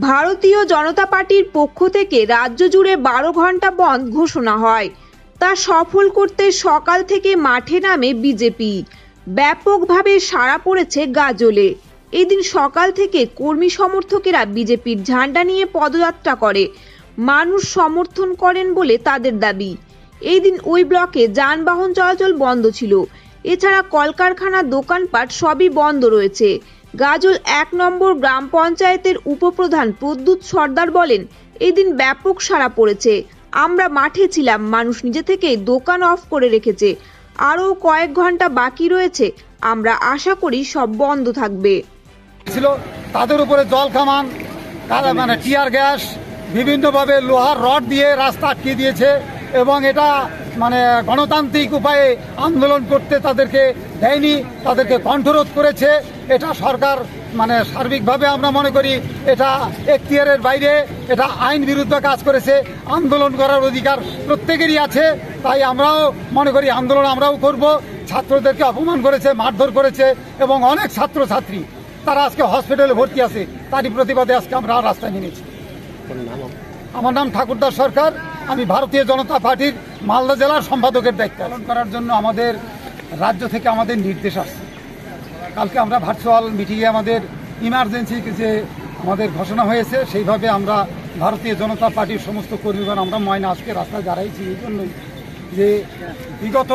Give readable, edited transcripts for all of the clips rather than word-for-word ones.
ভারতীয় জনতা পার্টির পক্ষ থেকে রাজ্য জুড়ে 12 ঘন্টা বন্ধ ঘোষণা হয়। তা সফল করতে সকাল থেকে মাঠে নামে বিজেপি। ব্যাপকভাবে সাড়া পড়েছে গাজলে। এদিন সকাল থেকে কর্মী সমর্থকেরা বিজেপির ঝান্ডা নিয়ে পদযাত্রা করে মানুষ সমর্থন করেন বলে তাদের দাবি। এই দিন ওই ব্লকে যানবাহন চলাচল বন্ধ ছিল। এছাড়া কলকারখানা, দোকানপাট সবই বন্ধ রয়েছে। গাজল 1 নম্বর গ্রাম পঞ্চায়েতের উপপ্রধান প্রদ্যুৎ সর্দার বলেন, এই দিন ব্যাপক সাড়া পড়েছে। আমরা মাঠে ছিলাম, মানুষ নিজে থেকে দোকান অফ করে রেখেছে। আরও কয়েক ঘন্টা বাকি রয়েছে, আমরা আশা করি সব বন্ধ থাকবে। তাদের উপরে জল কামান, মানে টিয়ার গ্যাস, বিভিন্নভাবে লোহার রড দিয়ে রাস্তা আটকে দিয়েছে এবং এটা মানে গণতান্ত্রিক উপায়ে আন্দোলন করতে তাদেরকে দেয়নি, তাদেরকে কণ্ঠরোধ করেছে। এটা সরকার মানে সার্বিকভাবে আমরা মনে করি এটা এখতিয়ারের বাইরে, এটা আইন বিরুদ্ধে কাজ করেছে। আন্দোলন করার অধিকার প্রত্যেকেরই আছে, তাই আমরাও মনে করি আন্দোলন আমরাও করব। ছাত্রদেরকে অপমান করেছে, মারধর করেছে এবং অনেক ছাত্রছাত্রী তারা আজকে হসপিটালে ভর্তি আছে। তারই প্রতিবাদে আজকে আমরা রাস্তায় নেমেছি। আমার নাম ঠাকুরদাস সরকার, আমি ভারতীয় জনতা পার্টির মালদা জেলার সম্পাদকের দায়িত্ব পালন করার জন্য আমাদের রাজ্য থেকে আমাদের নির্দেশ আসছে। কালকে আমরা ভার্চুয়াল মিটিংয়ে আমাদের ইমার্জেন্সি যে আমাদের ঘোষণা হয়েছে, সেইভাবে আমরা ভারতীয় জনতা পার্টির সমস্ত কর্মীগণ আমরা ময়না আজকে রাস্তায় দাঁড়াইছি এই জন্যই যে বিগত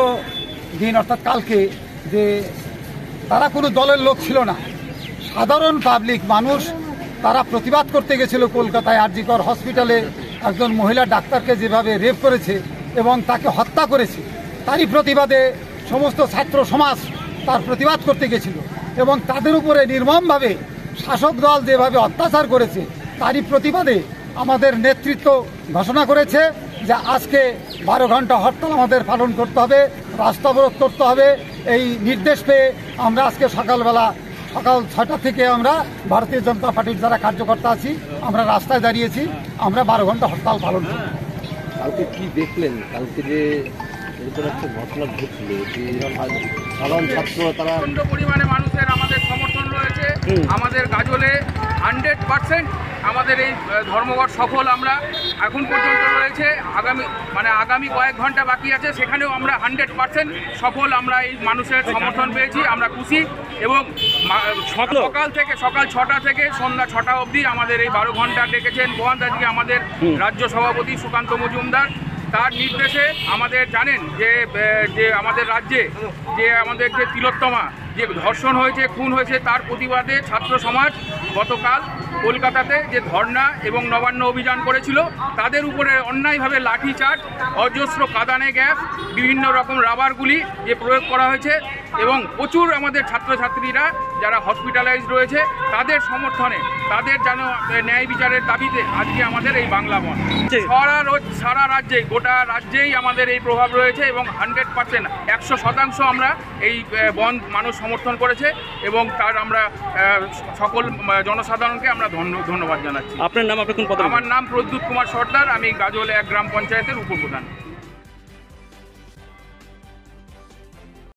দিন অর্থাৎ কালকে যে তারা কোনো দলের লোক ছিল না, সাধারণ পাবলিক মানুষ তারা প্রতিবাদ করতে গেছিল কলকাতায় আর জি কর হসপিটালে একজন মহিলা ডাক্তারকে যেভাবে রেপ করেছে এবং তাকে হত্যা করেছে, তারই প্রতিবাদে সমস্ত ছাত্র সমাজ তার প্রতিবাদ করতে গেছিল এবং তাদের উপরে নির্মমভাবে শাসক দল যেভাবে অত্যাচার করেছে তারই প্রতিবাদে আমাদের নেতৃত্ব ঘোষণা করেছে যে আজকে 12 ঘন্টা হরতাল আমাদের পালন করতে হবে, রাস্তা অবরোধ করতে হবে। এই নির্দেশ পেয়ে আমরা আজকে সকাল 6টা থেকে আমরা ভারতীয় জনতা পার্টির যারা কার্যকর্তা আছি আমরা রাস্তায় দাঁড়িয়েছি। আমরা 12 ঘন্টা হরতাল পালন করব। কালকে কি দেখলেন? কালকে যে এরকম একটা ঘটনা ঘটলো যে সাধারণ ছাত্র তারা প্রচণ্ড পরিমাণে মানুষের আমাদের সমর্থন রয়েছে। আমাদের গাজলে 100% আমাদের এই ধর্মঘট সফল আমরা এখন পর্যন্ত রয়েছে। আগামী কয়েক ঘন্টা বাকি আছে, সেখানেও আমরা 100% সফল। আমরা এই মানুষের সমর্থন পেয়েছি, আমরা খুশি। এবং সকাল 6টা থেকে সন্ধ্যা 6টা অবধি আমাদের এই 12 ঘন্টা ডেকেছেন গোয়ান্দাজি আমাদের রাজ্য সভাপতি সুকান্ত মজুমদার। তার নির্দেশে আমাদের জানেন যে আমাদের রাজ্যে যে আমাদের যে তিলোত্তমা যে ধর্ষণ হয়েছে, খুন হয়েছে, তার প্রতিবাদে ছাত্র সমাজ গতকাল কলকাতাতে যে ধর্ণা এবং নবান্ন অভিযান করেছিল, তাদের উপরে অন্যায়ভাবে লাঠিচার্জ, অজস্র কাঁদানে গ্যাস, বিভিন্ন রকম রাবারগুলি যে প্রয়োগ করা হয়েছে এবং প্রচুর আমাদের ছাত্রছাত্রীরা যারা হসপিটালাইজ রয়েছে তাদের সমর্থনে, তাদের যেন ন্যায় বিচারের দাবিতে আজকে আমাদের এই বাংলা বন্ধ। সারা রাজ্যে, গোটা রাজ্যেই আমাদের এই প্রভাব রয়েছে এবং 100% 100% আমরা এই বন্ধ মানুষ সমর্থন করেছে এবং তার আমরা সকল জনসাধারণকে আমরা ধন্যবাদ জানাচ্ছি। আপনার নাম? আপনার কোন পদ? আমার নাম প্রদ্যুৎ কুমার সর্দার, আমি গাজল 1 গ্রাম পঞ্চায়েতের উপপ্রধান।